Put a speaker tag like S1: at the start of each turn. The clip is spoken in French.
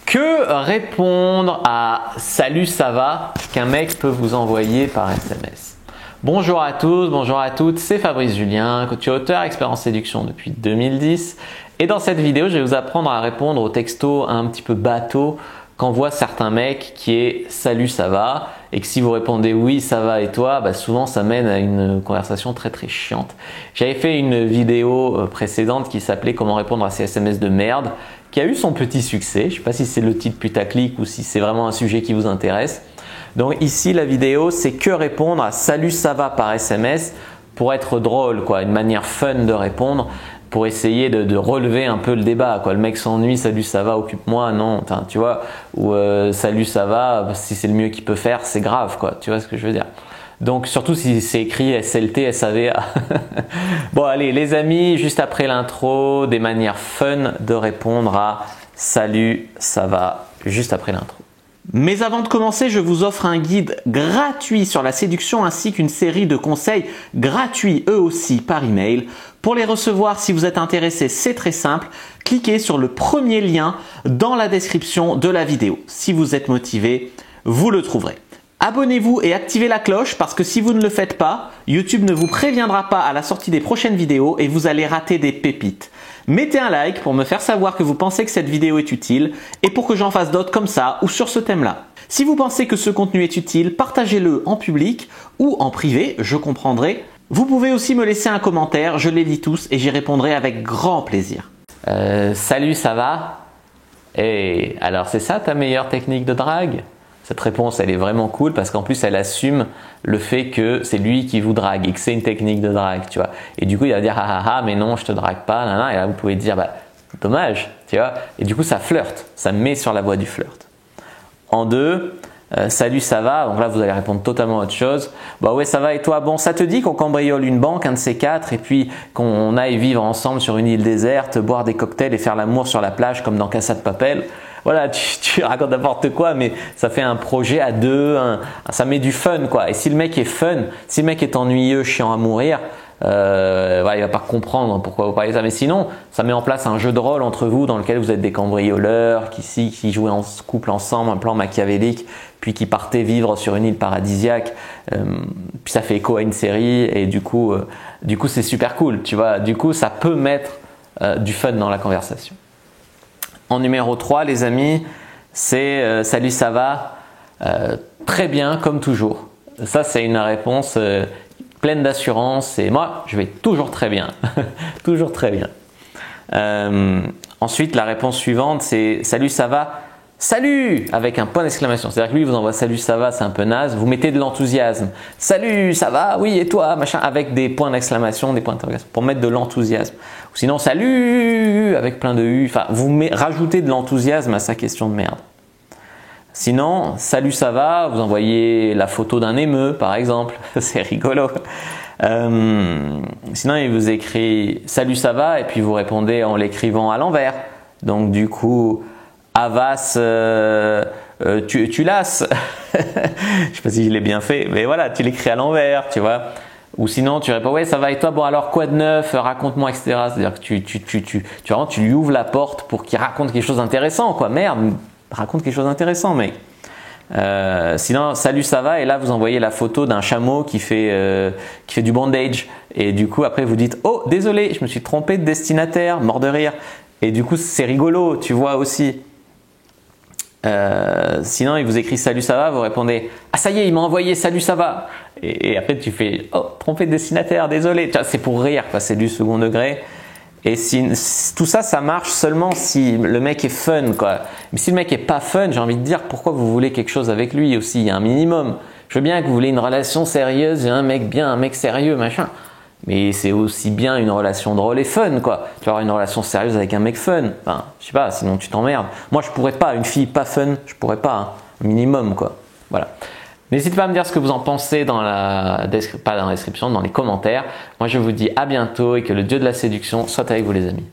S1: Que répondre à « Salut, ça va » qu'un mec peut vous envoyer par SMS? Bonjour à tous, bonjour à toutes, c'est Fabrice Julien, coach auteur, expert en séduction depuis 2010. Et dans cette vidéo, je vais vous apprendre à répondre au texto un petit peu bateau qu'envoient certains mecs qui est « Salut, ça va ?» et que si vous répondez « Oui, ça va et toi ?» souvent ça mène à une conversation très chiante. J'avais fait une vidéo précédente qui s'appelait « Comment répondre à ces SMS de merde ?» qui a eu son petit succès. Je ne sais pas si c'est le titre putaclic ou si c'est vraiment un sujet qui vous intéresse. Donc ici, la vidéo, c'est que répondre à « Salut, ça va » par SMS pour être drôle, quoi, une manière fun de répondre, pour essayer de relever un peu le débat, quoi. Le mec s'ennuie, salut ça va, occupe-moi, non, enfin, tu vois, ou salut ça va, si c'est le mieux qu'il peut faire, c'est grave, quoi, tu vois ce que je veux dire. Donc surtout si c'est écrit SLT, SAVA. Bon allez les amis, juste après l'intro, des manières fun de répondre à salut ça va, juste après l'intro. Mais avant de commencer, je vous offre un guide gratuit sur la séduction ainsi qu'une série de conseils gratuits eux aussi par email. Pour les recevoir, si vous êtes intéressé, c'est très simple. Cliquez sur le premier lien dans la description de la vidéo. Si vous êtes motivé, vous le trouverez. Abonnez-vous et activez la cloche parce que si vous ne le faites pas, YouTube ne vous préviendra pas à la sortie des prochaines vidéos et vous allez rater des pépites. Mettez un like pour me faire savoir que vous pensez que cette vidéo est utile et pour que j'en fasse d'autres comme ça ou sur ce thème-là. Si vous pensez que ce contenu est utile, partagez-le en public ou en privé, je comprendrai. Vous pouvez aussi me laisser un commentaire, je les lis tous et j'y répondrai avec grand plaisir. Salut, ça va? Et alors c'est ça ta meilleure technique de drague? Cette réponse, elle est vraiment cool parce qu'en plus, elle assume le fait que c'est lui qui vous drague et que c'est une technique de drague, tu vois. Et du coup, il va dire « Ah ah ah, mais non, je te drague pas, nanana. » Et là, vous pouvez dire bah, « Dommage, tu vois. » Et du coup, ça flirte, ça met sur la voie du flirt. En deux, salut, ça va. Donc là, vous allez répondre totalement autre chose. Bah ouais, ça va et toi? Bon, ça te dit qu'on cambriole une banque, un de ces quatre, et puis qu'on aille vivre ensemble sur une île déserte, boire des cocktails et faire l'amour sur la plage comme dans Casa de Papel? Voilà, tu racontes n'importe quoi, mais ça fait un projet à deux, ça met du fun, quoi. Et si le mec est fun, si le mec est ennuyeux, chiant à mourir, il va pas comprendre pourquoi vous parlez de ça. Mais sinon, ça met en place un jeu de rôle entre vous dans lequel vous êtes des cambrioleurs qui jouaient en couple ensemble, un plan machiavélique, puis qui partaient vivre sur une île paradisiaque. Puis ça fait écho à une série et du coup c'est super cool, tu vois. Du coup, ça peut mettre du fun dans la conversation. En numéro 3, les amis, c'est salut, ça va? Très bien, comme toujours. Ça, c'est une réponse pleine d'assurance et moi, je vais toujours très bien. Toujours très bien. Ensuite, la réponse suivante, c'est salut, ça va? Salut! Avec un point d'exclamation. C'est-à-dire que lui, il vous envoie salut, ça va, c'est un peu naze. Vous mettez de l'enthousiasme. Salut, ça va? Oui, et toi? Machin, avec des points d'exclamation, des points d'interrogation pour mettre de l'enthousiasme. Ou sinon, salut! Avec plein de U. Enfin, vous rajoutez de l'enthousiasme à sa question de merde. Sinon, salut, ça va? Vous envoyez la photo d'un émeu, par exemple. C'est rigolo. Sinon, il vous écrit salut, ça va? Et puis vous répondez en l'écrivant à l'envers. Donc, du coup, Avas, tu lasses. Je sais pas si je l'ai bien fait, mais voilà, tu l'écris à l'envers, tu vois. Ou sinon, tu réponds, ouais, ça va et toi? Bon, alors quoi de neuf? Raconte-moi, etc. C'est-à-dire que tu lui ouvres la porte pour qu'il raconte quelque chose d'intéressant, quoi. Merde, raconte quelque chose d'intéressant, mec. Sinon, salut, ça va? Et là, vous envoyez la photo d'un chameau qui fait du bondage. Et du coup, après, vous dites, oh, désolé, je me suis trompé de destinataire, mort de rire. Et du coup, c'est rigolo, tu vois aussi. Sinon, il vous écrit salut, ça va? Vous répondez ah, ça y est, il m'a envoyé salut, ça va. Et après, tu fais oh, trompé de destinataire, désolé. C'est pour rire, c'est du second degré. Et tout ça, ça marche seulement si le mec est fun, quoi. Mais si le mec est pas fun, j'ai envie de dire pourquoi vous voulez quelque chose avec lui aussi. Il y a un minimum. Je veux bien que vous voulez une relation sérieuse, j'ai un mec bien, un mec sérieux, machin. Mais c'est aussi bien une relation drôle et fun, quoi. Tu vas avoir une relation sérieuse avec un mec fun. Enfin, je sais pas, sinon tu t'emmerdes. Moi, je pourrais pas. Une fille pas fun, je pourrais pas. Hein. Minimum, quoi. Voilà. N'hésitez pas à me dire ce que vous en pensez pas dans la description, dans les commentaires. Moi, je vous dis à bientôt et que le dieu de la séduction soit avec vous, les amis.